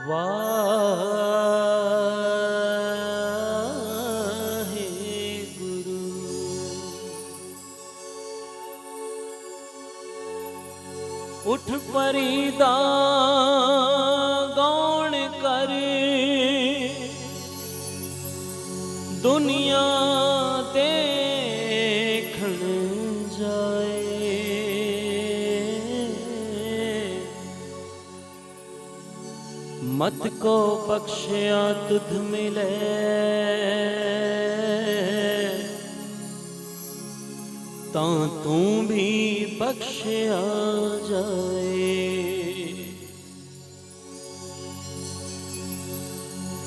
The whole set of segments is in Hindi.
वाहे गुरु। उठ परीदा गौण कर दुनिया देखण जाए। मत को बख्शिया तुध मिले तां तू भी बख्शिया जाए।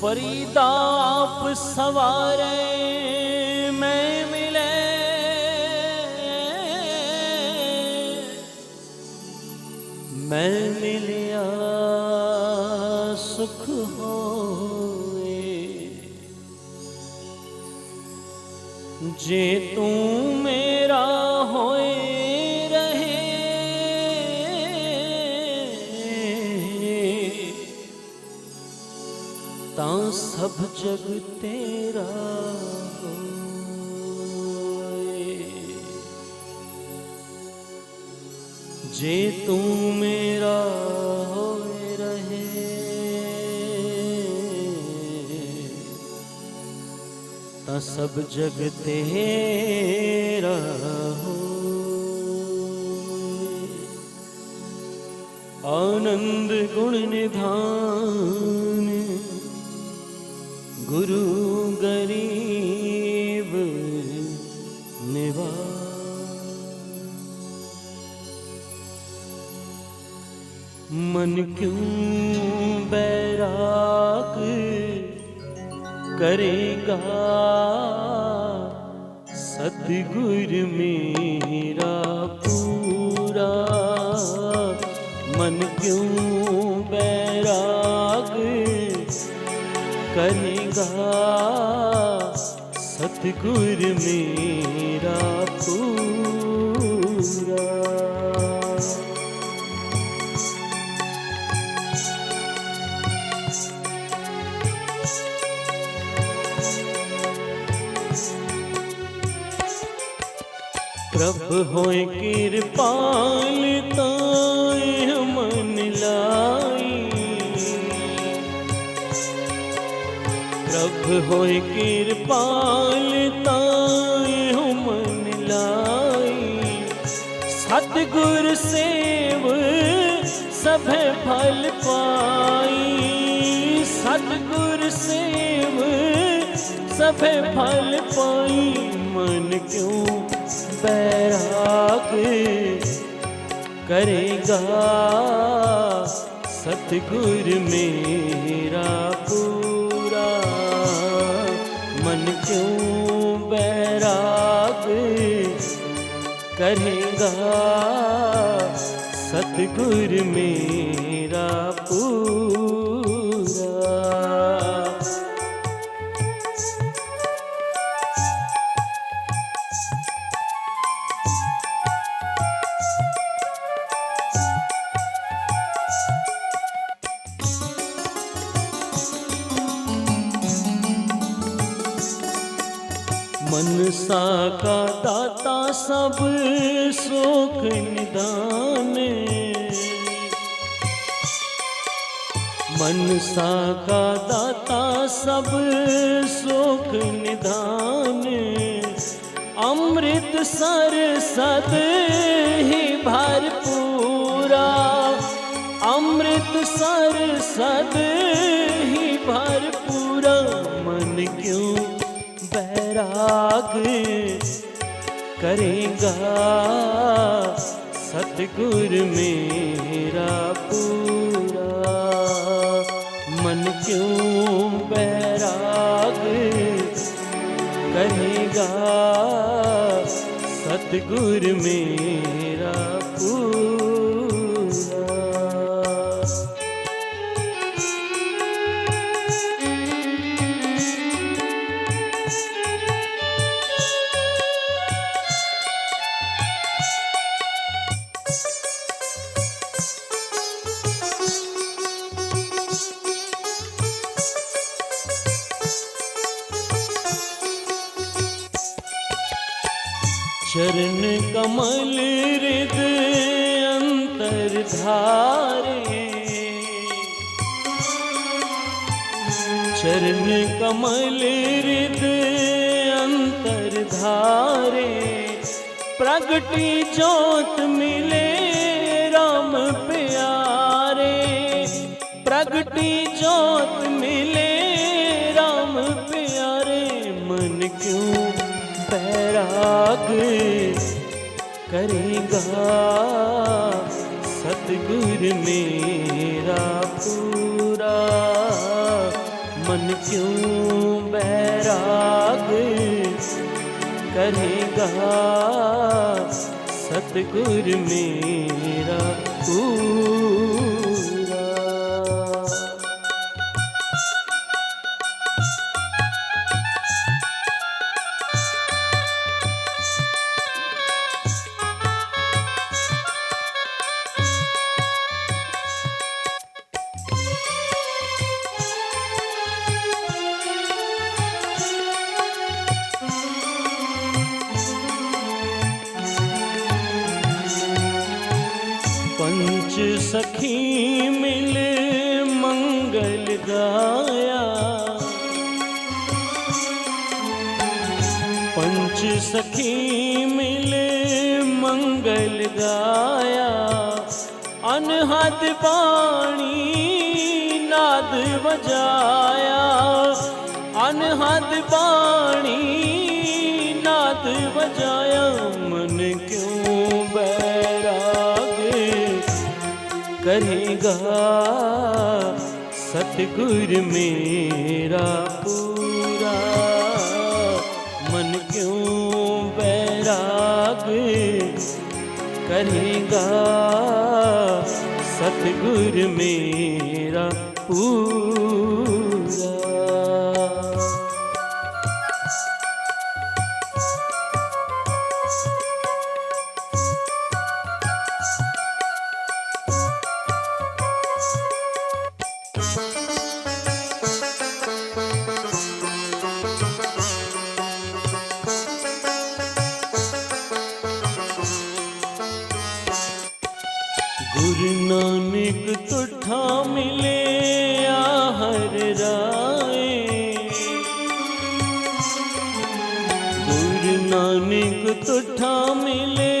फरीदा आप सवारे मैं मिले मैं मिलिया सुख होए। जे तू मेरा होए रहे तां सब जग तेरा होए। जे तू मेरा होए रहे तां सब जग तेरा होए। आनंद गुण निधान गुरु गरीब निवास। मन क्यों बैराग करेगा सतगुर मेरा पूरा। मन क्यों बैराग करेगा सतगुर मेरा पूरा। प्रभ होए कृपाल ताए मन लाई। प्रभ होए कृपाल ताए मन लाई। सतगुर सेव सभे फल पाई। सतगुर सेव सभे फल पाई। मन क्यों बैराग करेगा सतगुर मेरा पूरा। मन क्यों बैराग करेगा सतगुर मेरा पूरा। मनसा का दाता सब सुख निदान। मनसा का दाता सब सुख निदान। अमृत सर सद ही भरपूरा। अमृत सर सद ही भरपूरा। मन क्यों बैराग करेगा सतगुर मेरा पूरा। मन क्यों बैराग करेगा सतगुर मेरा पूरा। चरण कमल हृद अंतर धारे, चरण कमल हृद अंतर धारे, प्रगटी ज्योत मिले राम प्यारे, प्रगटी ज्योत मिले राम प्यारे। मन क्यों बैराग करेगा सतगुर मेरा पूरा, मन क्यों बैराग करेगा सतगुर मेरा पूरा। पंच सखी मिल मंगल गाया, पंच सखी मिल मंगल गाया, अनहद बाणी नाद बजाया, अनहद बाणी नाद बजाया। मन क्यों बैराग करेगा सतगुर मेरा पूरा, मन क्यों बैराग करेगा सतगुर मेरा पूरा। गुरु नानक तुठा मिले आहर राय, गुरु नानक तुठा मिले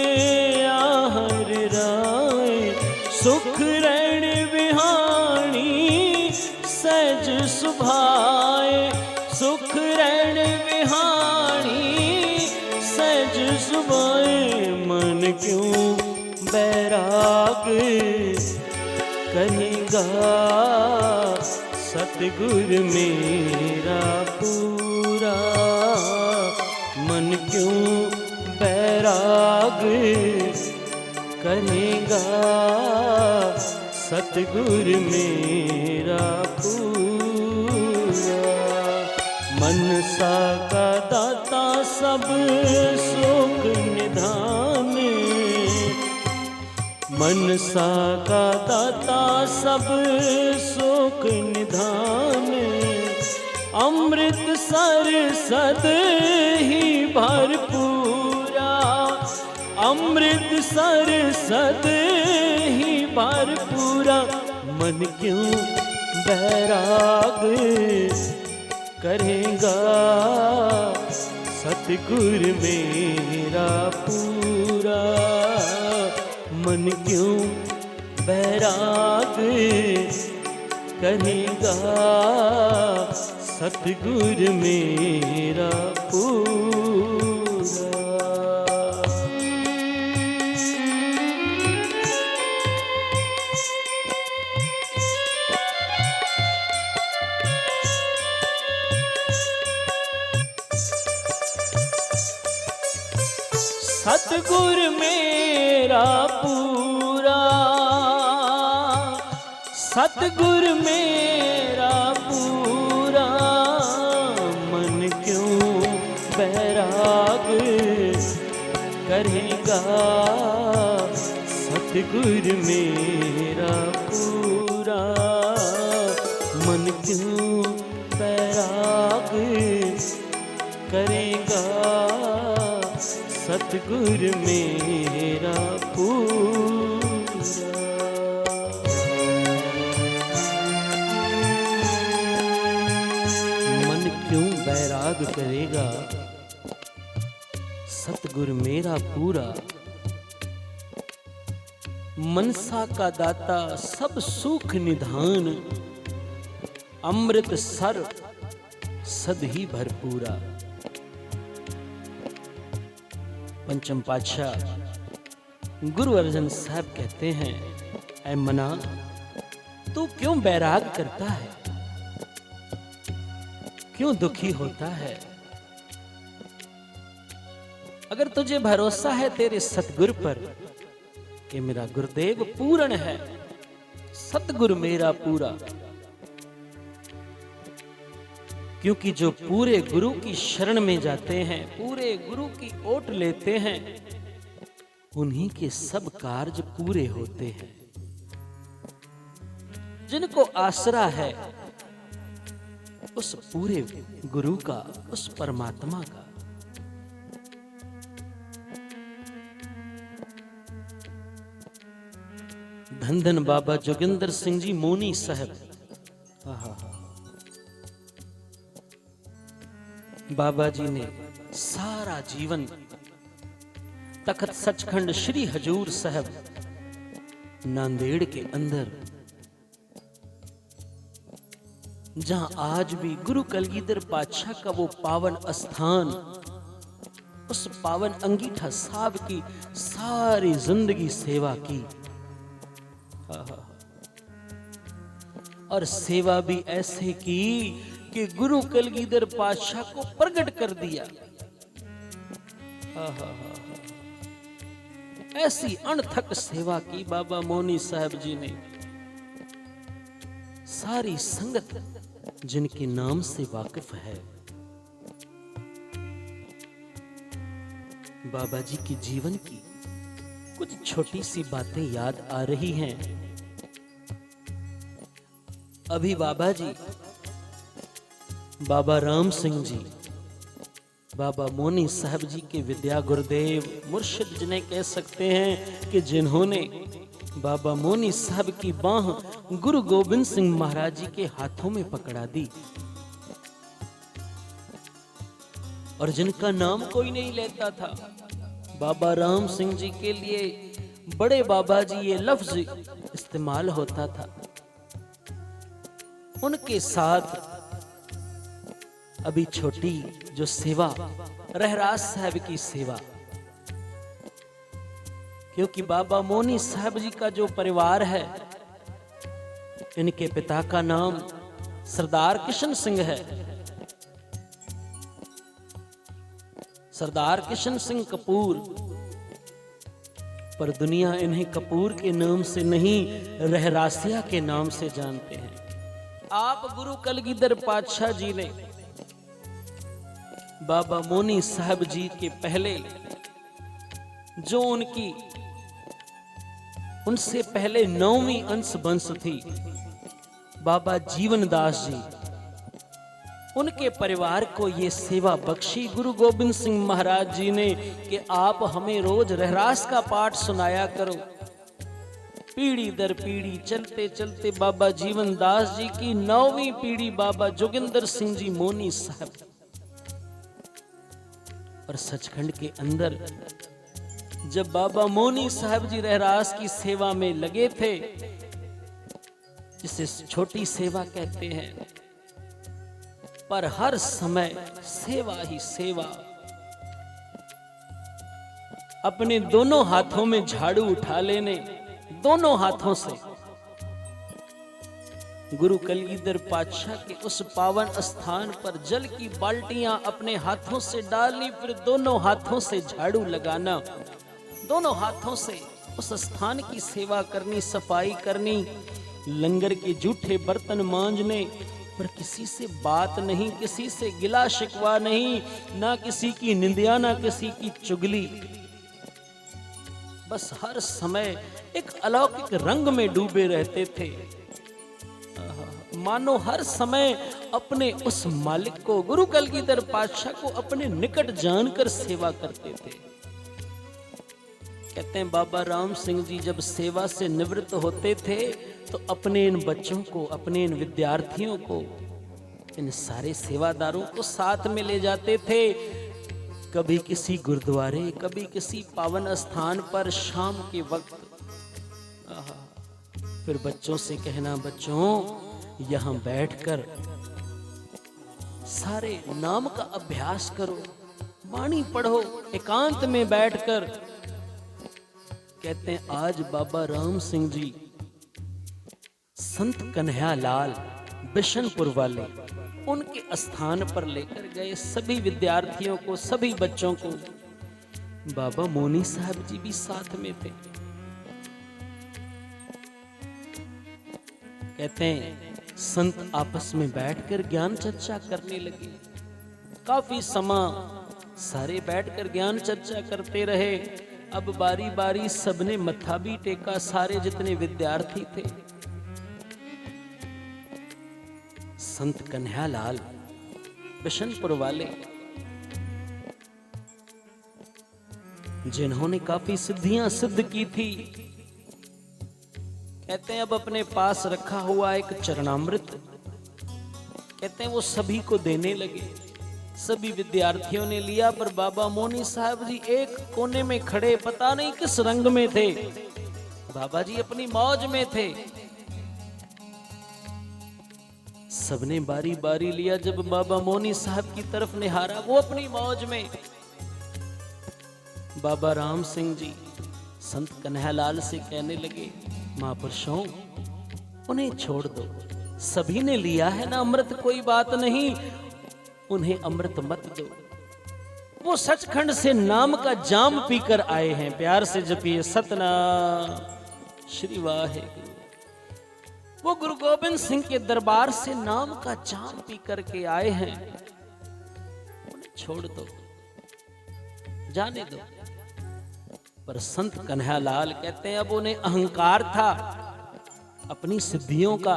आहर राय, सुख रैण विहाणी सहज सुभाए, सुख रैण विहाणी सहज सुभाए। मन क्यों बैराग करेगा सतगुर मेरा पूरा, मन क्यों बैराग करेगा सतगुर मेरा पूरा। मनसा का दाता सब सुख निधान, मनसा का दाता सब सुख निधान, अमृत सर सद ही भरपूरा, अमृत सर सद ही भरपूरा। मन क्यों बैराग करेगा सतगुर मेरा पूरा, मन क्यों बैराग करेगा सतगुर मेरा पूरा। सतगुर मेरा पूरा, सतगुर मेरा पूरा, मन क्यों बैराग करेगा सतगुर मेरा पूरा, मन क्यों बैराग करेगा सतगुर सतगुरु मेरा पूरा। मन क्यों बैराग करेगा, सतगुरु मेरा पूरा। मनसा का दाता सब सुख निधान, अमृत सर सद ही भरपूरा। पंचम पातशाह गुरु अर्जन साहब कहते हैं, ऐ मना तू क्यों बैराग करता है, क्यों दुखी होता है। अगर तुझे भरोसा है तेरे सतगुरु पर कि मेरा गुरुदेव पूर्ण है, सतगुरु मेरा पूरा। क्योंकि जो पूरे गुरु की शरण में जाते हैं, पूरे गुरु की ओट लेते हैं, उन्हीं के सब कार्य पूरे होते हैं। जिनको आसरा है उस पूरे गुरु का, उस परमात्मा का। धन धन बाबा जोगिंदर सिंह जी मोनी साहब, बाबा जी ने सारा जीवन तखत सचखंड श्री हजूर साहब नांदेड़ के अंदर, जहां आज भी गुरु कलगीधर पातशाह का वो पावन स्थान, उस पावन अंगीठा साहब की सारी जिंदगी सेवा की। और सेवा भी ऐसे की कि गुरु कलगीधर पातशाह को प्रकट कर दिया। ऐसी अणथक सेवा की बाबा मोनी साहब जी ने। सारी संगत जिनके नाम से वाकिफ है, बाबा जी के जीवन की कुछ छोटी सी बातें याद आ रही हैं। अभी बाबा जी, बाबा राम सिंह जी, बाबा मोनी साहब जी के विद्या गुरुदेव मुर्शिद जिन्हें कह सकते हैं कि जिन्होंने बाबा मोनी साहब की बाह गुरु गोबिंद सिंह महाराज जी के हाथों में पकड़ा दी, और जिनका नाम कोई नहीं लेता था। बाबा राम सिंह जी के लिए बड़े बाबा जी ये लफ्ज इस्तेमाल होता था। उनके साथ अभी छोटी जो सेवा, रहरास साहब की सेवा, क्योंकि बाबा मोनी साहब जी का जो परिवार है, इनके पिता का नाम सरदार किशन सिंह है। सरदार किशन सिंह कपूर, पर दुनिया इन्हें कपूर के नाम से नहीं, रहरासिया के नाम से जानते हैं। आप गुरु कलगीधर पातशाह जी ने बाबा मोनी साहब जी के पहले जो उनसे पहले 9वीं अंश वंश थी, बाबा जीवनदास जी, उनके परिवार को ये सेवा बख्शी गुरु गोबिंद सिंह महाराज जी ने कि आप हमें रोज रहरास का पाठ सुनाया करो। पीढ़ी दर पीढ़ी चलते चलते बाबा जीवनदास जी की 9वीं पीढ़ी बाबा जोगिंदर सिंह जी मोनी साहब, और सचखंड के अंदर जब बाबा मोनी साहब जी रहरास की सेवा में लगे थे, जिसे छोटी सेवा कहते हैं, पर हर समय सेवा ही सेवा। अपने दोनों हाथों में झाड़ू उठा लेने, दोनों हाथों से गुरु कलगीधर पातशाह के उस पावन स्थान पर जल की बाल्टियां अपने हाथों से डालनी, फिर दोनों हाथों से झाड़ू लगाना, दोनों हाथों से उस स्थान की सेवा करनी, सफाई करनी, लंगर के जूठे बर्तन मांजने, पर किसी से बात नहीं, किसी से गिला शिकवा नहीं, ना किसी की निंदिया, ना किसी की चुगली। बस हर समय एक अलौकिक रंग में डूबे रहते थे, मानो हर समय अपने उस मालिक को, गुरु कलगीधर पातशाह को अपने निकट जानकर सेवा करते थे। कहते हैं बाबा राम सिंह जी जब सेवा से निवृत्त होते थे तो अपने इन बच्चों को, अपने इन विद्यार्थियों को, इन सारे सेवादारों को साथ में ले जाते थे। कभी किसी गुरुद्वारे, कभी किसी पावन स्थान पर शाम के वक्त। फिर बच्चों से कहना, बच्चों यहां बैठकर सारे नाम का अभ्यास करो, वाणी पढ़ो एकांत में बैठकर। कहते हैं आज बाबा राम सिंह जी संत कन्हैया लाल बिशनपुर वाले उनके स्थान पर लेकर गए सभी विद्यार्थियों को, सभी बच्चों को। बाबा मोनी साहब जी भी साथ में थे। कहते हैं संत आपस में बैठकर ज्ञान चर्चा करने लगे। काफी समय सारे बैठकर ज्ञान चर्चा करते रहे। अब बारी बारी सबने मत्था भी टेका, सारे जितने विद्यार्थी थे। संत कन्हैया लाल बिशनपुर वाले, जिन्होंने काफी सिद्धियां सिद्ध की थी, कहते हैं अब अपने पास रखा हुआ एक चरणामृत, कहते हैं वो सभी को देने लगे। सभी विद्यार्थियों ने लिया, पर बाबा मोनी साहब जी एक कोने में खड़े, पता नहीं किस रंग में थे। बाबा जी अपनी मौज में थे। सबने बारी बारी लिया। जब बाबा मोनी साहब की तरफ निहारा, वो अपनी मौज में। बाबा राम सिंह जी संत कन्हैया लाल से कहने लगे, महापुरुषों उन्हें छोड़ दो, सभी ने लिया है ना अमृत, कोई बात नहीं, उन्हें अमृत मत दो। वो सचखंड से नाम का जाम पीकर आए हैं। प्यार से जपिए सतनाम श्री वाहेगुरु। वो गुरु गोविंद सिंह के दरबार से नाम का जाम पी करके आए हैं, उन्हें छोड़ दो, जाने दो। पर संत कन्हैया लाल कहते हैं अब उन्हें अहंकार था अपनी सिद्धियों का।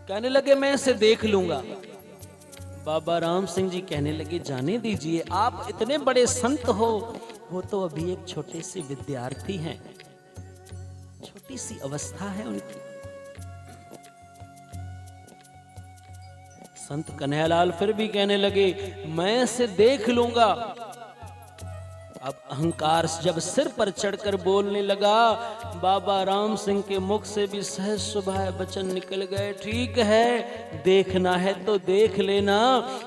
कहने लगे मैं इसे देख लूंगा। बाबा राम सिंह जी कहने लगे जाने दीजिए, आप इतने बड़े संत हो, वो तो अभी एक छोटे से विद्यार्थी हैं, छोटी सी अवस्था है उनकी। संत कन्हैया लाल फिर भी कहने लगे मैं इसे देख लूंगा। अब अहंकार जब सिर पर चढ़कर बोलने लगा, बाबा राम सिंह के मुख से भी सहज सुभाए वचन निकल गए, ठीक है देखना है तो देख लेना,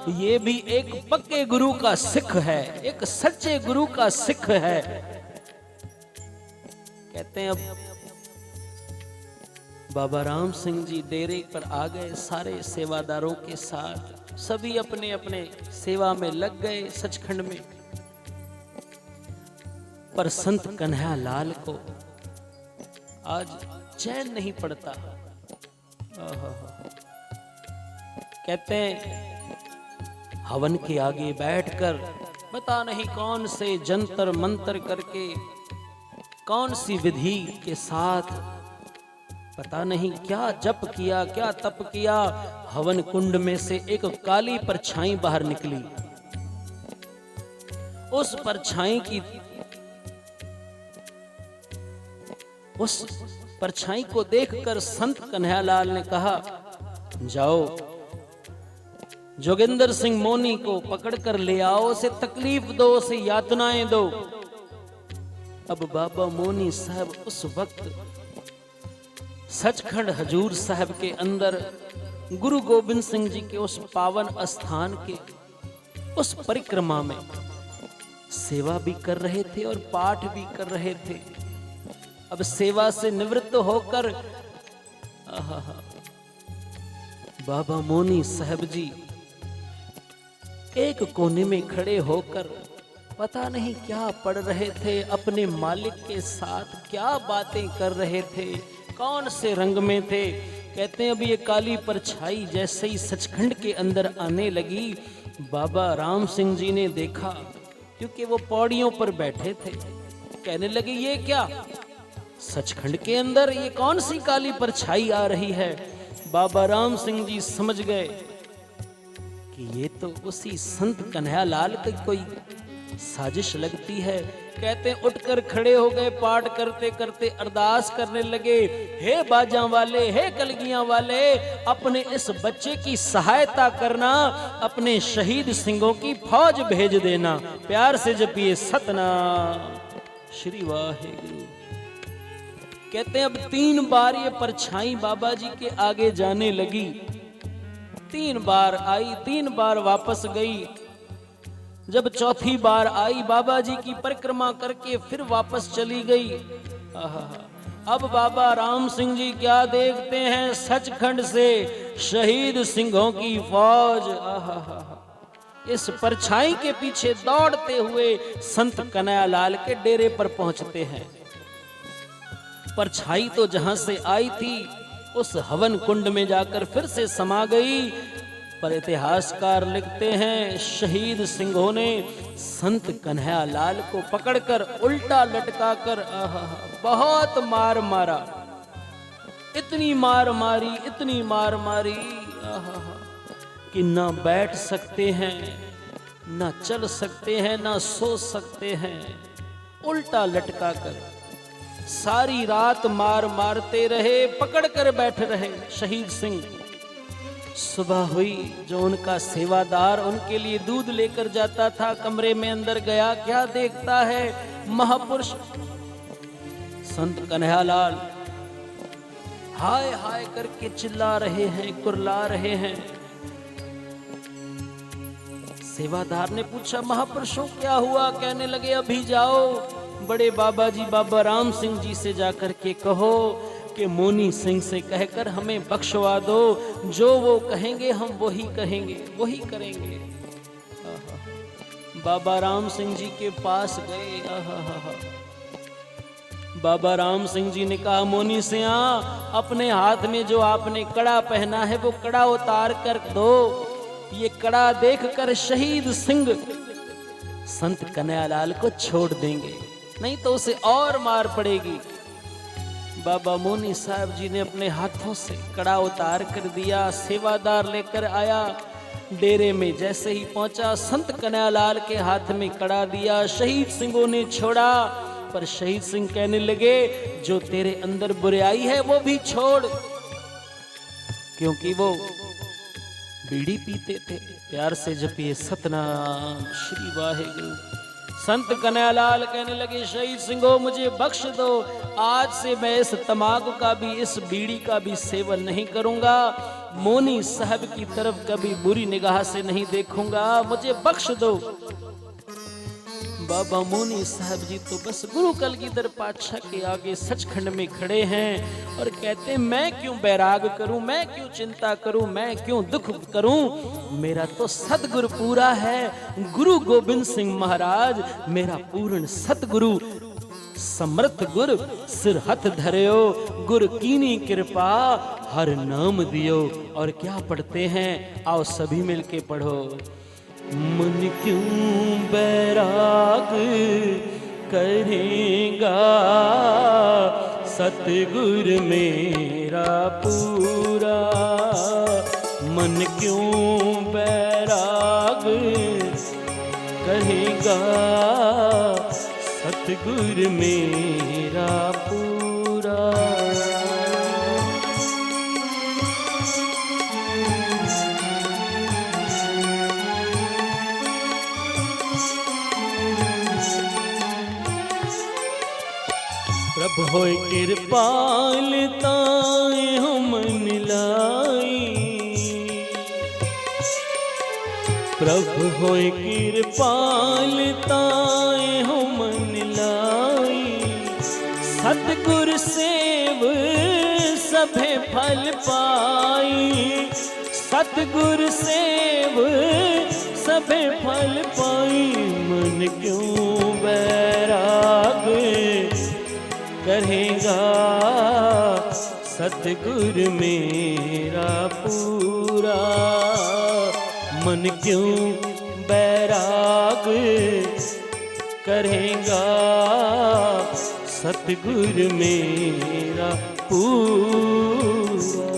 ये भी एक पक्के गुरु का सिख है, एक सच्चे गुरु का सिख है। कहते हैं अब बाबा राम सिंह जी डेरे पर आ गए सारे सेवादारों के साथ। सभी अपने अपने सेवा में लग गए सचखंड में। पर संत कन्हैया लाल को आज चैन नहीं पड़ता। कहते हैं हवन के आगे बैठकर पता नहीं कौन से जंतर मंतर करके, कौन सी विधि के साथ, पता नहीं क्या जप किया, क्या तप किया। हवन कुंड में से एक काली परछाई बाहर निकली। उस परछाई को देखकर संत कन्हैया लाल ने कहा जाओ जोगिंदर सिंह मोनी को पकड़कर ले आओ, उसे तकलीफ दो, उसे यातनाएं दो। अब बाबा मोनी साहब उस वक्त सचखंड हजूर साहब के अंदर गुरु गोविंद सिंह जी के उस पावन स्थान के उस परिक्रमा में सेवा भी कर रहे थे और पाठ भी कर रहे थे। अब सेवा से निवृत्त होकर बाबा मोनी साहब जी एक कोने में खड़े होकर पता नहीं क्या पढ़ रहे थे, अपने मालिक के साथ क्या बातें कर रहे थे, कौन से रंग में थे। कहते हैं अब ये काली परछाई जैसे ही सचखंड के अंदर आने लगी, बाबा राम सिंह जी ने देखा, क्योंकि वो पौड़ियों पर बैठे थे। कहने लगे ये क्या, सचखंड के अंदर ये कौन सी काली परछाई आ रही है। बाबा राम सिंह जी समझ गए कि ये तो उसी संत कन्हैया लाल की कोई साजिश लगती है। कहते उठकर खड़े हो गए, पाठ करते करते अरदास करने लगे, हे बाजा वाले, हे कलगियां वाले, अपने इस बच्चे की सहायता करना, अपने शहीद सिंहों की फौज भेज देना। प्यार से जपिए सतनाम श्री वाहेगुरु। कहते हैं अब 3 बार ये परछाई बाबा जी के आगे जाने लगी। 3 बार आई, 3 बार वापस गई। जब चौथी बार आई, बाबा जी की परिक्रमा करके फिर वापस चली गई। अब बाबा राम सिंह जी क्या देखते हैं, सचखंड से शहीद सिंहों की फौज। इस परछाई के पीछे दौड़ते हुए संत कन्हैयालाल के डेरे पर पहुंचते हैं। परछाई तो जहां से आई थी उस हवन कुंड में जाकर फिर से समा गई। पर इतिहासकार लिखते हैं शहीद सिंहों ने संत कन्हैयालाल को पकड़कर उल्टा लटकाकर बहुत मार मारा। इतनी मार मारी, इतनी मार मारी कि ना बैठ सकते हैं, ना चल सकते हैं, ना सो सकते हैं। उल्टा लटकाकर सारी रात मार मारते रहे, पकड़कर बैठ रहे शहीद सिंह। सुबह हुई, जो उनका सेवादार उनके लिए दूध लेकर जाता था कमरे में अंदर गया, क्या देखता है, महापुरुष संत कन्हैयालाल हाय हाय करके चिल्ला रहे हैं, कुरला रहे हैं। सेवादार ने पूछा, महापुरुषों क्या हुआ? कहने लगे अभी जाओ बड़े बाबा जी बाबा राम सिंह जी से जाकर के कहो कि मोनी सिंह से कहकर हमें बख्शवा दो, जो वो कहेंगे हम वही कहेंगे, वही करेंगे। बाबा राम सिंह जी के पास गए। बाबा राम सिंह जी ने कहा, मोनी सिंह अपने हाथ में जो आपने कड़ा पहना है वो कड़ा उतार कर दो। ये कड़ा देखकर शहीद सिंह संत कन्हैयालाल को छोड़ देंगे, नहीं तो उसे और मार पड़ेगी। बाबा मोनी साहब जी ने अपने हाथों से कड़ा उतार कर दिया। सेवादार लेकर आया, डेरे में जैसे ही पहुंचा संत कन्हैयालाल के हाथ में कड़ा दिया। शहीद सिंहों ने छोड़ा, पर शहीद सिंह कहने लगे जो तेरे अंदर बुराई है वो भी छोड़, क्योंकि वो बीड़ी पीते थे। प्यार से जपिए सतनाम श्री वाहेगुरु। संत कन्हैयालाल कहने लगे शहीद सिंहो मुझे बख्श दो, आज से मैं इस तमाकू का भी, इस बीड़ी का भी सेवन नहीं करूंगा, मोनी साहब की तरफ कभी बुरी निगाह से नहीं देखूंगा, मुझे बख्श दो। बाबा मोनी साहब जी तो बस गुरु कलगीधर पातशाह के आगे सचखंड में खड़े हैं और कहते हैं मैं क्यों बैराग करूं, मैं क्यों चिंता करूं, मैं क्यों दुख करूं, मेरा तो सतगुरु पूरा है। गुरु गोबिंद सिंह महाराज मेरा पूर्ण सतगुरु, समर्थ गुर सिर हथ धर्यो, गुर कीनी कृपा हर नाम दियो। और क्या पढ़ते हैं, आओ सभी मिलके पढ़ो। मन क्यों बैराग करेगा, सतगुर मेरा पूरा। मन क्यों बैराग करेगा, सतगुर मेरा पूरा। प्रभु होय कृपाल ताए हम लाई, प्रभु होय कृपाल ताए हम लाई, सतगुर सेव सभे फल पाई, सतगुर सेव सभे फल पाई। मन क्यों बैराग करेगा, सतगुर मेरा पूरा। मन क्यों बैराग करेगा, सतगुर मेरा पूरा।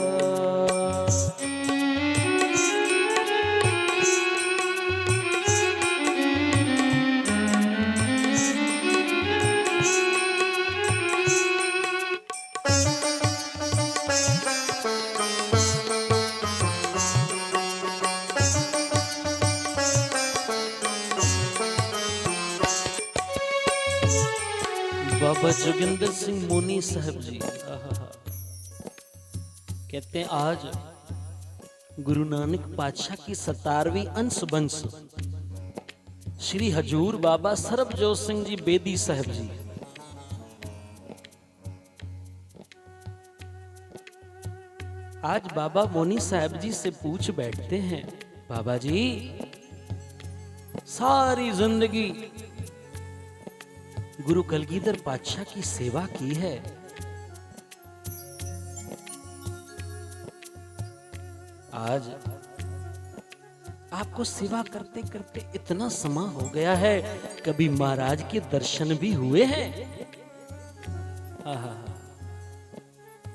बाबा जोगिंदर सिंह मोनी साहब जी कहते हैं आज गुरु नानक पातशाह की 17वीं अंश श्री हजूर बाबा सरबजोत सिंह जी बेदी साहब जी आज बाबा मोनी साहब जी से पूछ बैठते हैं, बाबा जी सारी जिंदगी गुरु कलगीधर पातशाह की सेवा की है, आज आपको सेवा करते करते इतना समय हो गया है, कभी महाराज के दर्शन भी हुए हैं?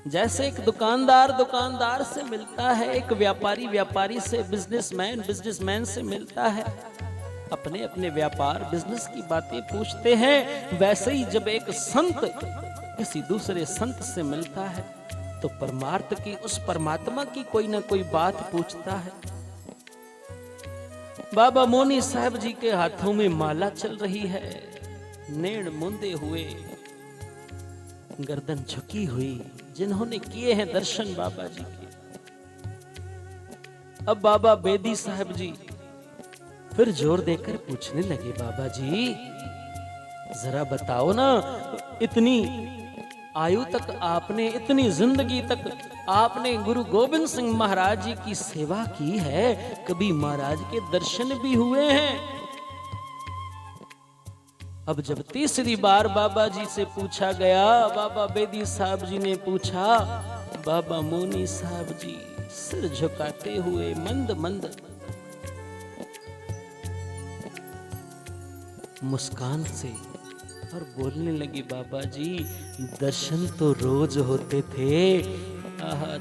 जैसे एक दुकानदार से मिलता है, एक व्यापारी से, बिजनेसमैन से मिलता है, अपने अपने व्यापार बिजनेस की बातें पूछते हैं, वैसे ही जब एक संत किसी दूसरे संत से मिलता है तो परमार्थ की, उस परमात्मा की कोई ना कोई बात पूछता है। बाबा मोनी साहब जी के हाथों में माला चल रही है, नेण मूंदे हुए, गर्दन झुकी हुई, जिन्होंने किए हैं दर्शन बाबा जी के। अब बाबा बेदी साहब जी फिर जोर देकर पूछने लगे, बाबा जी जरा बताओ ना, इतनी आयु तक आपने, इतनी जिंदगी तक आपने गुरु गोविंद सिंह महाराज जी की सेवा की है, कभी महाराज के दर्शन भी हुए हैं? अब जब तीसरी बार बाबा जी से पूछा गया, बाबा बेदी साहब जी ने पूछा, बाबा मोनी साहब जी सिर झुकाते हुए मंद मंद मुस्कान से और बोलने लगी, बाबा जी दर्शन तो रोज होते थे,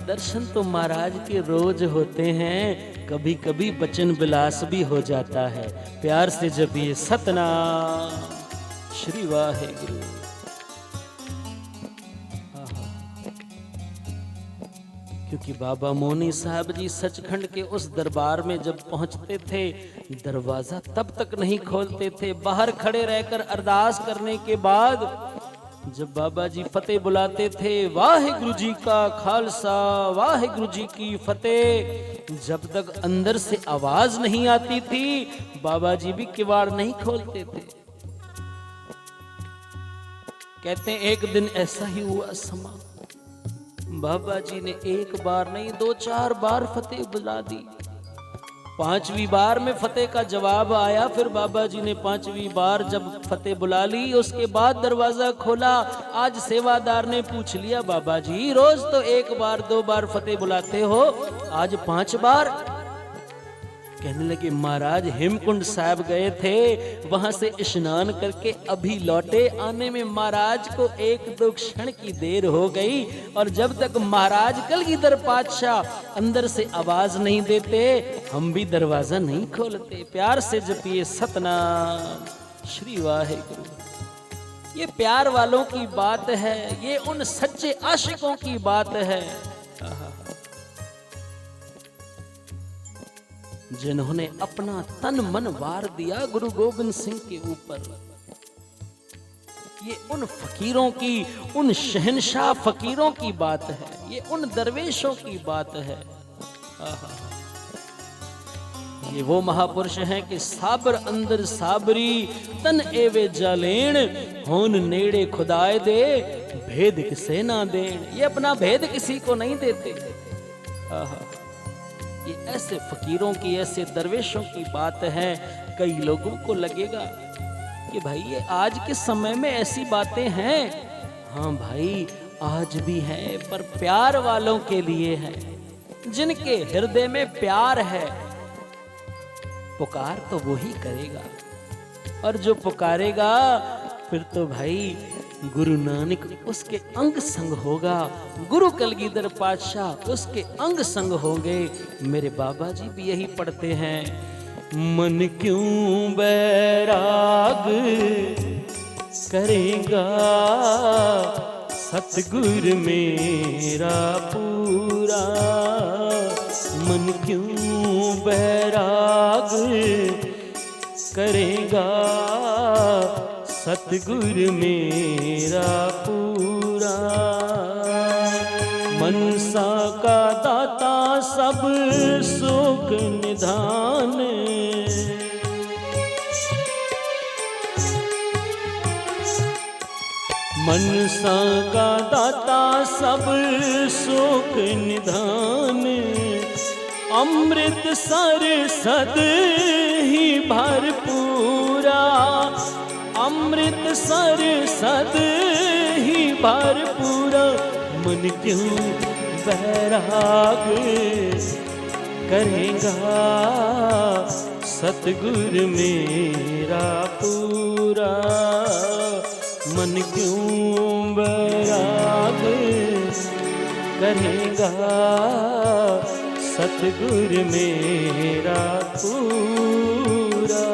दर्शन तो महाराज के रोज होते हैं, कभी कभी बचन विलास भी हो जाता है, प्यार से जब ये सतनाम श्री वाहेगुरु। क्योंकि बाबा मोनी साहब जी सचखंड के उस दरबार में जब पहुंचते थे, दरवाजा तब तक नहीं खोलते थे, बाहर खड़े रहकर अरदास करने के बाद जब बाबा जी फतेह बुलाते थे, वाहेगुरु जी का खालसा वाहेगुरु जी की फतेह, जब तक अंदर से आवाज नहीं आती थी बाबा जी भी किवाड़ नहीं खोलते थे। कहते हैं एक दिन ऐसा ही हुआ समा, बाबा जी ने एक बार नहीं 2-4 बार फतेह बुला दी, 5वीं बार में फतेह का जवाब आया, फिर बाबा जी ने 5वीं बार जब फतेह बुला ली उसके बाद दरवाजा खोला। आज सेवादार ने पूछ लिया, बाबा जी रोज तो 1 बार 2 बार फतेह बुलाते हो, आज 5 बार? कहने लगे महाराज हेमकुंड साहब गए थे, वहां से स्नान करके अभी लौटे, आने में महाराज को 1-2 क्षण की देर हो गई, और जब तक महाराज कलगीधर पातशाह अंदर से आवाज नहीं देते हम भी दरवाजा नहीं खोलते। प्यार से जपिए सतनाम श्री वाहेगुरु। ये प्यार वालों की बात है, ये उन सच्चे आशिकों की बात है जिन्होंने अपना तन मन वार दिया गुरु गोविंद सिंह के ऊपर। ये उन फकीरों की, उन शहंशाह फकीरों की बात है, ये उन दरवेशों की बात है। ये वो महापुरुष हैं कि साबर अंदर साबरी तन एवे जालेण, होन नेड़े खुदाए दे भेद किसे ना देण। ये अपना भेद किसी को नहीं देते। ये ऐसे फकीरों की, ऐसे दरवेशों की बात है। कई लोगों को लगेगा कि भाई ये आज के समय में ऐसी बातें हैं। हाँ भाई आज भी है, पर प्यार वालों के लिए है, जिनके हृदय में प्यार है। पुकार तो वो ही करेगा, और जो पुकारेगा फिर तो भाई गुरु नानक उसके अंग संग होगा, गुरु कलगीधर पातशाह उसके अंग संग होंगे। मेरे बाबा जी भी यही पढ़ते हैं, मन क्यों बैराग करेगा सतगुर मेरा पूरा, मन क्यों बैराग करेगा। सतगुर मेरा पूरा, मनसा का दाता सब सुख निधान। मनसा का दाता सब सुख निधान। अमृत सर सद ही भरपूरा, अमृत सर सद ही भरपूरा। मन क्यों बैराग करेगा। सतगुर मेरा पूरा, मन क्यों बैराग करेगा। सतगुर मेरा पूरा।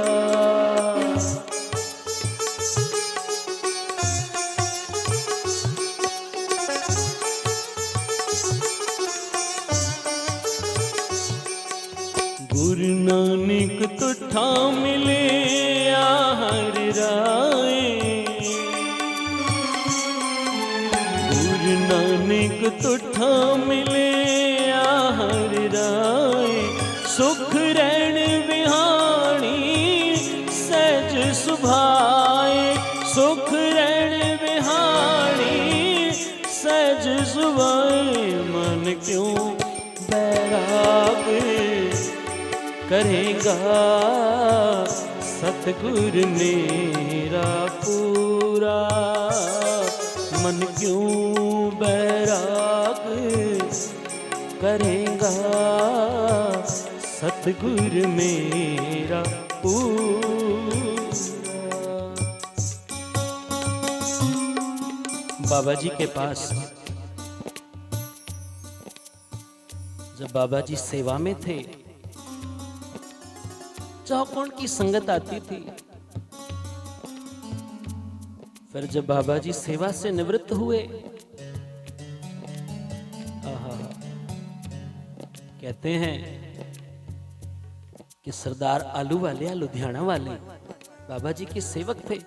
गुरु नानक तुठा मिले हर राय। गुरु नानक तुठा मिले हर राय। सुख रैन विहाणी सहज सुभाए। सुख रैन विहाणी सहज सुभाए। मन क्यों बैराग करेगा। सतगुर मेरा पूरा, मन क्यों बैराग करेगा। सतगुर मेरा पूरा। बाबा जी के पास जब बाबा जी सेवा में थे, चौकोन की संगत आती थी। फिर जब बाबा जी सेवा से निवृत्त हुए, कहते हैं कि सरदार आलू वाले या लुधियाना वाले बाबा जी के सेवक थे।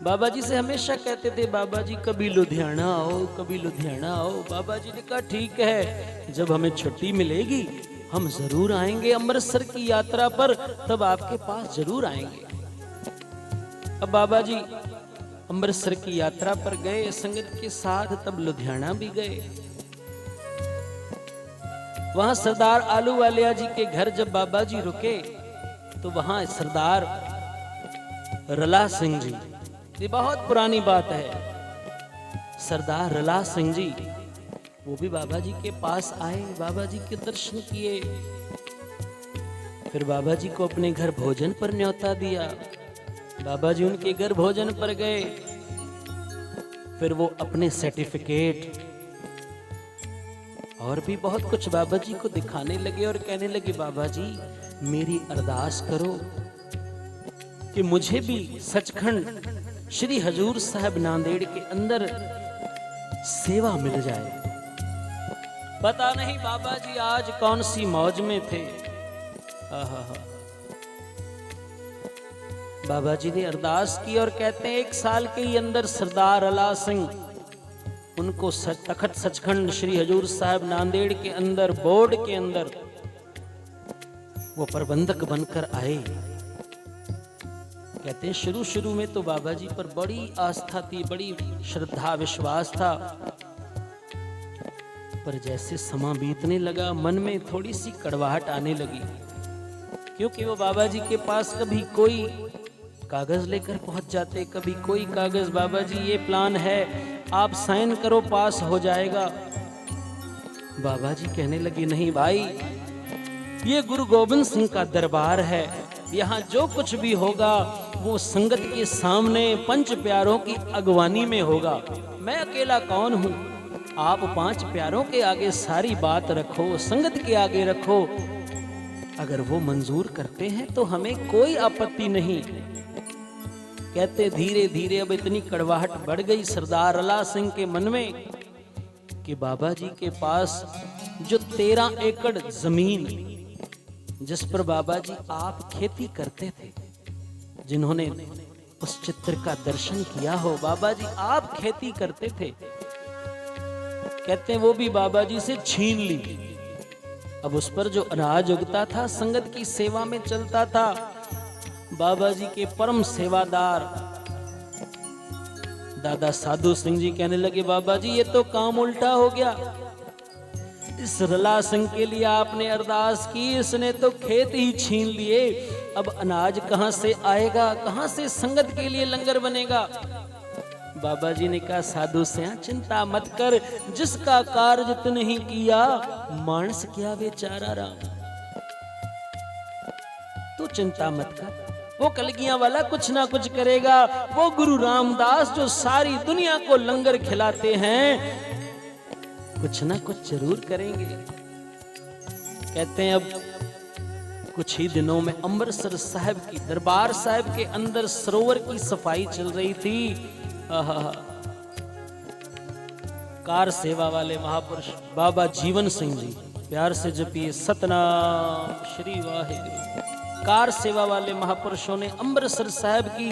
बाबा जी से हमेशा कहते थे, बाबा जी कभी लुधियाना आओ, कभी लुधियाना आओ। बाबा जी ने कहा ठीक है, जब हमें छुट्टी मिलेगी हम जरूर आएंगे अमृतसर की यात्रा पर, तब आपके पास जरूर आएंगे। अब बाबा जी अमृतसर की यात्रा पर गए संगत के साथ, तब लुधियाना भी गए। वहां सरदार आलू वालिया जी के घर जब बाबा जी रुके, तो वहां सरदार रला सिंह जी, ये बहुत पुरानी बात है, सरदार रला सिंह जी वो भी बाबा जी के पास आए, बाबा जी के दर्शन किए। फिर बाबा जी को अपने घर भोजन पर न्योता दिया। बाबा जी उनके घर भोजन पर गए। फिर वो अपने सर्टिफिकेट और भी बहुत कुछ बाबा जी को दिखाने लगे और कहने लगे, बाबा जी मेरी अरदास करो कि मुझे भी सचखंड श्री हजूर साहब नांदेड़ के अंदर सेवा मिल जाए। पता नहीं बाबा जी आज कौन सी मौज में थे। बाबा जी ने अरदास की और कहते हैं 1 साल के ही अंदर सरदार अला सिंह उनको तखत सचखंड श्री हजूर साहब नांदेड़ के अंदर बोर्ड के अंदर वो प्रबंधक बनकर आए। कहते हैं शुरू शुरू में तो बाबा जी पर बड़ी आस्था थी, बड़ी श्रद्धा विश्वास था, पर जैसे समा बीतने लगा मन में थोड़ी सी कड़वाहट आने लगी, क्योंकि वो बाबा जी के पास कभी कोई कागज लेकर पहुंच जाते, कभी कोई कागज, बाबा जी ये प्लान है आप साइन करो पास हो जाएगा। बाबा जी कहने लगे नहीं भाई, ये गुरु गोविंद सिंह का दरबार है, यहाँ जो कुछ भी होगा वो संगत के सामने पंच प्यारों की अगवानी में होगा। मैं अकेला कौन हूँ, आप 5 प्यारों के आगे सारी बात रखो, संगत के आगे रखो, अगर वो मंजूर करते हैं तो हमें कोई आपत्ति नहीं। कहते धीरे धीरे अब इतनी कड़वाहट बढ़ गई सरदार अला सिंह के मन में कि बाबा जी के पास जो 13 एकड़ जमीन जिस पर बाबा जी आप खेती करते थे, जिन्होंने उस चित्र का दर्शन किया हो, बाबा जी आप खेती करते थे, कहते हैं वो भी बाबा जी से छीन ली। अब उस पर जो अनाज उगता था संगत की सेवा में चलता था। बाबा जी के परम सेवादार दादा साधु सिंह जी कहने लगे, बाबा जी ये तो काम उल्टा हो गया। इस रला सिंह के लिए आपने अरदास की, इसने तो खेत ही छीन लिए। अब अनाज कहां से आएगा, कहां से संगत के लिए लंगर बनेगा। बाबा जी ने कहा, साधु सिंह चिंता मत कर, जिसका कार्य तूने ही किया मानस क्या बेचारा राम, तू चिंता मत कर, वो कलगियां वाला कुछ ना कुछ करेगा। वो गुरु रामदास जो सारी दुनिया को लंगर खिलाते हैं, कुछ ना कुछ जरूर करेंगे। कहते हैं अब कुछ ही दिनों में अमृतसर साहिब की दरबार साहिब के अंदर सरोवर की सफाई चल रही थी। कार सेवा वाले महापुरुष बाबा जीवन सिंह जी, प्यार से जपिए सतनाम श्री वाहिगुरु। कार सेवा वाले महापुरुषों ने अमृतसर साहिब की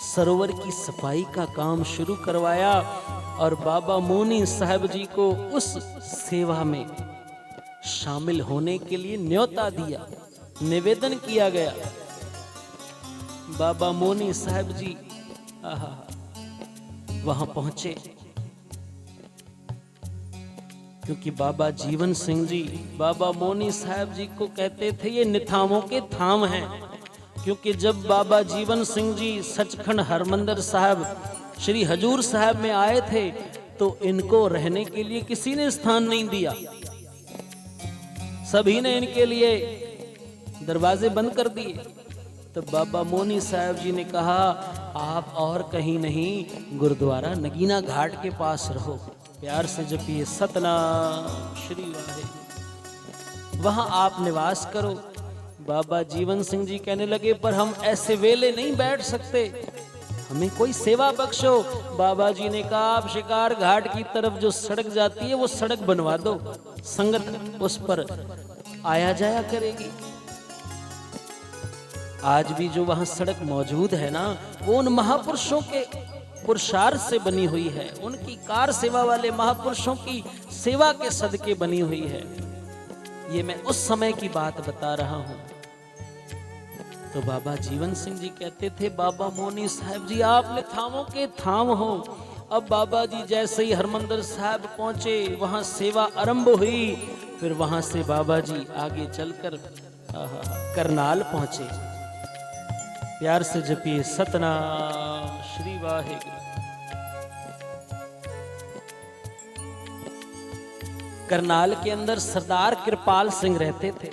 सरोवर की सफाई का काम शुरू करवाया और बाबा मोनी साहब जी को उस सेवा में शामिल होने के लिए न्योता दिया, निवेदन किया गया। बाबा मोनी साहब जी वहां पहुंचे, क्योंकि बाबा जीवन सिंह जी बाबा मोनी साहब जी को कहते थे ये निथावों के थाम हैं। क्योंकि जब बाबा जीवन सिंह जी सचखंड हरमंदिर साहब श्री हजूर साहब में आए थे तो इनको रहने के लिए किसी ने स्थान नहीं दिया, सभी ने इनके लिए दरवाजे बंद कर दिए। तो बाबा मोनी साहब जी ने कहा, आप और कहीं नहीं, गुरुद्वारा नगीना घाट के पास रहो, प्यार से जपिए सतनाम श्री वाहिगुरु, वहां आप निवास करो। बाबा जीवन सिंह जी कहने लगे, पर हम ऐसे वेले नहीं बैठ सकते, हमें कोई सेवा बख्शो। बाबा जी ने कहा, आप शिकार घाट की तरफ जो सड़क जाती है वो सड़क बनवा दो, संगत उस पर आया जाया करेगी। आज भी जो वहां सड़क मौजूद है ना, वो उन महापुरुषों के पुरुषार्थ से बनी हुई है, उनकी कार सेवा वाले महापुरुषों की सेवा के सदके बनी हुई है। ये मैं उस समय की बात बता रहा हूं। तो बाबा जीवन सिंह जी कहते थे, बाबा मोनी साहब जी आप निथावों के थाम हो। अब बाबा जी जैसे ही हरमंदिर साहब पहुंचे, वहां सेवा आरंभ हुई। फिर वहां से बाबा जी आगे चलकर करनाल पहुंचे। प्यार से जपिए सतनाम श्री वाहिगुरु। करनाल के अंदर सरदार कृपाल सिंह रहते थे।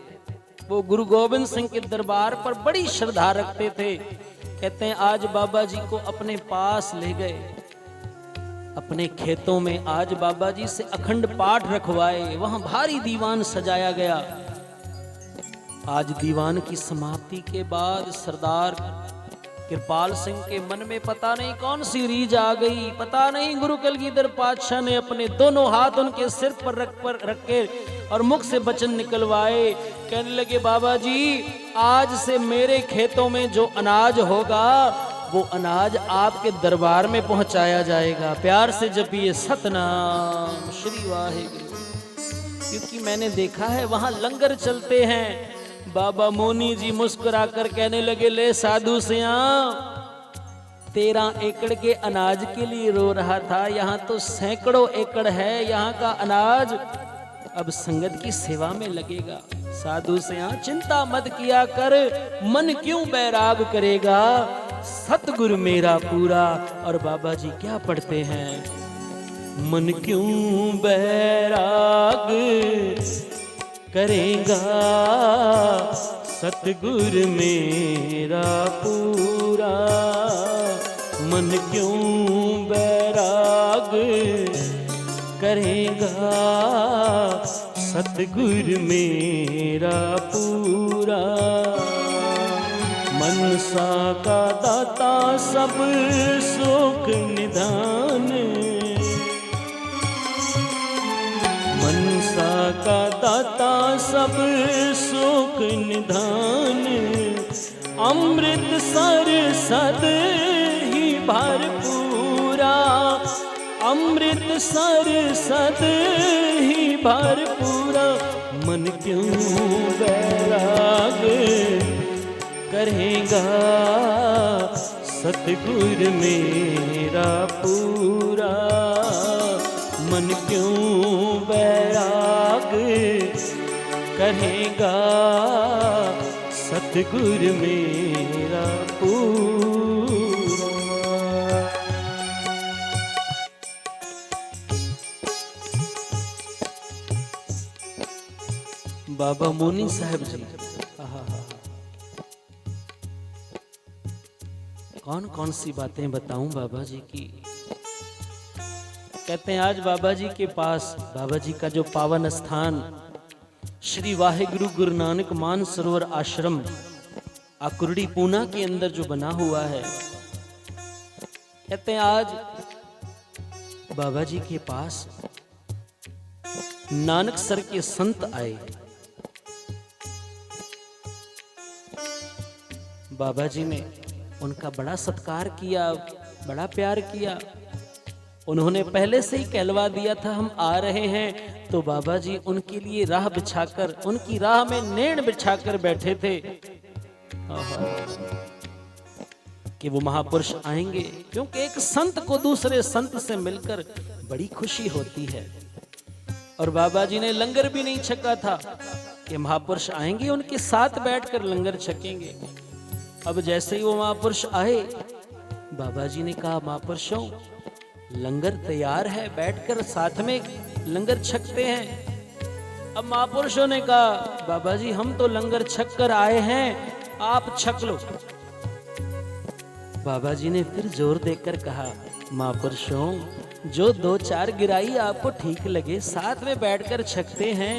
वो गुरु गोविंद सिंह के दरबार पर बड़ी श्रद्धा रखते थे। कहते हैं आज बाबा जी को अपने पास ले गए, अपने खेतों में आज बाबा जी से अखंड पाठ रखवाए, वहां भारी दीवान सजाया गया। आज दीवान की समाप्ति के बाद सरदार कृपाल सिंह के मन में पता नहीं कौन सी रीझ आ गई, पता नहीं गुरु कलगीधर पातशाह ने अपने दोनों हाथ उनके सिर पर रख के और मुख से वचन निकलवाए। कहने लगे, बाबा जी आज से मेरे खेतों में जो अनाज होगा वो अनाज आपके दरबार में पहुंचाया जाएगा। प्यार से जपिए सतनाम श्री वाहिगुरु। क्योंकि मैंने देखा है वहां लंगर चलते हैं। बाबा मोनी जी मुस्कुराकर कहने लगे, ले साधु सिया, 13 एकड़ के अनाज के लिए रो रहा था, यहाँ तो सैकड़ों एकड़ है, यहाँ का अनाज अब संगत की सेवा में लगेगा। साधु सिया चिंता मत किया कर, मन क्यों बैराग करेगा, सतगुरु मेरा पूरा। और बाबा जी क्या पढ़ते हैं, मन क्यों बैराग करेगा, सतगुर मेरा पूरा। मन क्यों बैराग करेगा, सतगुर मेरा पूरा। मनसा का दाता सब सुख निधान, मनसा का दाता सब सुख निधान, अमृत सर सद ही भरपूरा, अमृत सर सद ही भरपूरा, मन क्यों बैराग करेगा सतगुर मेरा पूरा, मन क्यों बैराग करेगा सतगुर मेरा पूरा। बाबा मोनी साहब जी, कौन कौन सी बातें बताऊं बाबा जी की। कहते हैं आज बाबा जी के पास, बाबा जी का जो पावन स्थान श्री वाहिगुरु गुरु नानक मानसरोवर आश्रम आकुर्डी पूना के अंदर जो बना हुआ है, कहते हैं आज बाबा जी के पास नानक सर के संत आए। बाबा जी ने उनका बड़ा सत्कार किया, बड़ा प्यार किया। उन्होंने पहले से ही कहलवा दिया था हम आ रहे हैं, तो बाबा जी उनके लिए राह बिछाकर, उनकी राह में नेण बिछाकर बैठे थे कि वो महापुरुष आएंगे, क्योंकि एक संत को दूसरे संत से मिलकर बड़ी खुशी होती है। और बाबा जी ने लंगर भी नहीं छका था कि महापुरुष आएंगे, उनके साथ बैठकर लंगर छकेंगे। अब जैसे ही वो महापुरुष आए, बाबा जी ने कहा महापुरुषों लंगर तैयार है, बैठकर साथ में लंगर छकते हैं। अब महापुरुषों ने कहा बाबा जी हम तो लंगर छक कर आए हैं, आप छक लो। बाबा जी ने फिर जोर देकर कहा महापुरुषों जो दो चार गिराई आपको ठीक लगे साथ में बैठकर छकते हैं,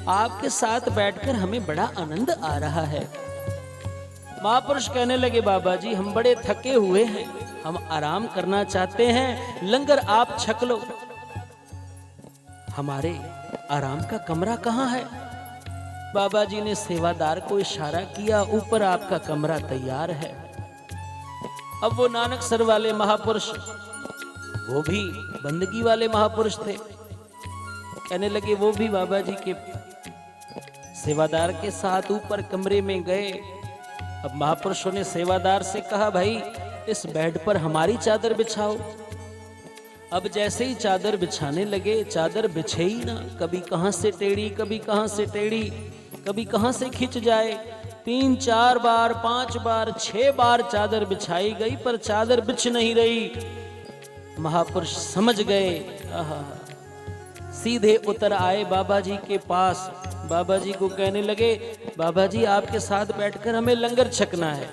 आपके साथ बैठकर हमें बड़ा आनंद आ रहा है। महापुरुष कहने लगे बाबा जी हम बड़े थके हुए हैं, हम आराम करना चाहते हैं, लंगर आप छक लो। हमारे आराम का कमरा कहाँ है? बाबा जी ने सेवादार को इशारा किया, ऊपर आपका कमरा तैयार है। अब वो नानक सर वाले महापुरुष, वो भी बंदगी वाले महापुरुष थे, कहने लगे वो भी बाबा जी के सेवादार के साथ ऊपर कमरे में गए। अब महापुरुषों ने सेवादार से कहा भाई इस बेड पर हमारी चादर बिछाओ। अब जैसे ही चादर बिछाने लगे, चादर बिछे ही ना, कभी कहां से टेढ़ी, कभी कहां से टेढ़ी, कभी कहां से खिंच जाए। 3 4 बार 5 बार 6 बार चादर बिछाई गई, पर चादर बिछ नहीं रही। महापुरुष समझ गए, सीधे उतर आए बाबा जी के पास। बाबा जी को कहने लगे बाबा जी आपके साथ बैठकर हमें लंगर छकना है।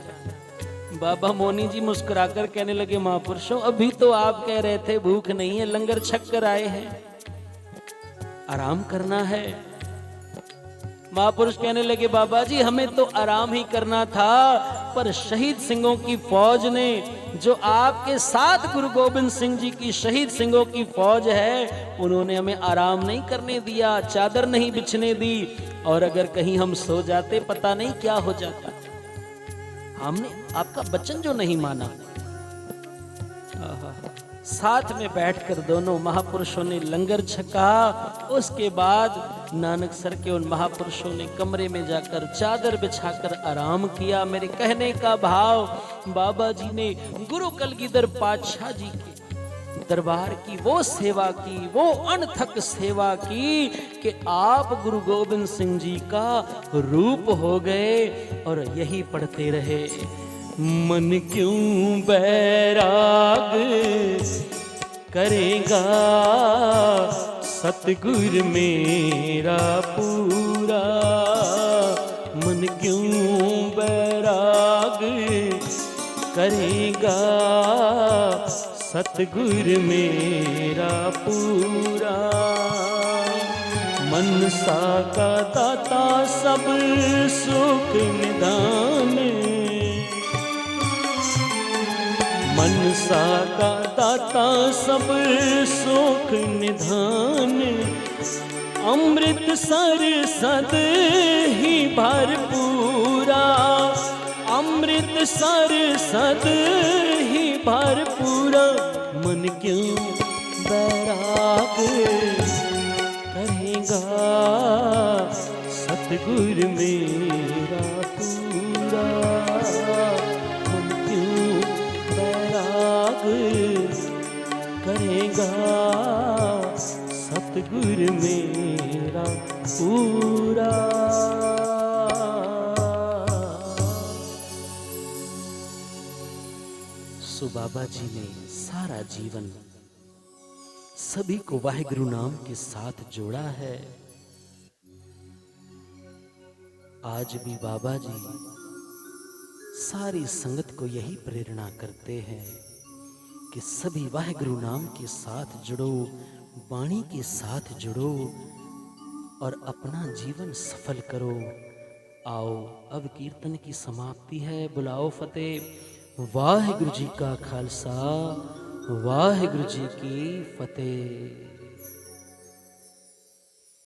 बाबा मोनी जी मुस्कुराकर कहने लगे महापुरुषों अभी तो आप कह रहे थे भूख नहीं है, लंगर छक कर आए हैं, आराम करना है। महापुरुष कहने लगे बाबा जी हमें तो आराम ही करना था, पर शहीद सिंहों की फौज ने, जो आपके साथ गुरु गोविंद सिंह जी की शहीद सिंहों की फौज है, उन्होंने हमें आराम नहीं करने दिया, चादर नहीं बिछने दी, और अगर कहीं हम सो जाते पता नहीं क्या हो जाता। हमने आपका वचन जो नहीं माना। साथ में बैठकर दोनों महापुरुषों ने लंगर छका। उसके बाद नानक सर के उन महापुरुषों ने कमरे में जाकर चादर बिछाकर आराम किया। मेरे कहने का भाव, बाबा जी ने गुरु कलगीधर पातशाह जी के दरबार की वो सेवा की, वो अनथक सेवा की कि आप गुरु गोविंद सिंह जी का रूप हो गए। और यही पढ़ते रहे, मन क्यों बैराग करेगा सतगुर मेरा पूरा, मन क्यों बैराग करेगा सतगुर मेरा पूरा। मनसा का दाता सब सुख निदान, मनसा का दाता सब सुख निधान, अमृतसर सद ही भरपूरा, अमृतसर सद ही भरपूरा। मन क्यों बैराग करेगा सतगुर मेरा पूरा। मन क्यों बैराग करेगा सतगुर मेरा पूरा। सो बाबा जी ने सारा जीवन सभी को वाहिगुरु नाम के साथ जोड़ा है। आज भी बाबा जी सारी संगत को यही प्रेरणा करते हैं कि सभी वाहिगुरु नाम के साथ जुड़ो, वाणी के साथ जुड़ो और अपना जीवन सफल करो। आओ अब कीर्तन की समाप्ति है, बुलाओ फतेह। वाहिगुरु जी का खालसा, वाहिगुरु जी की फतेह।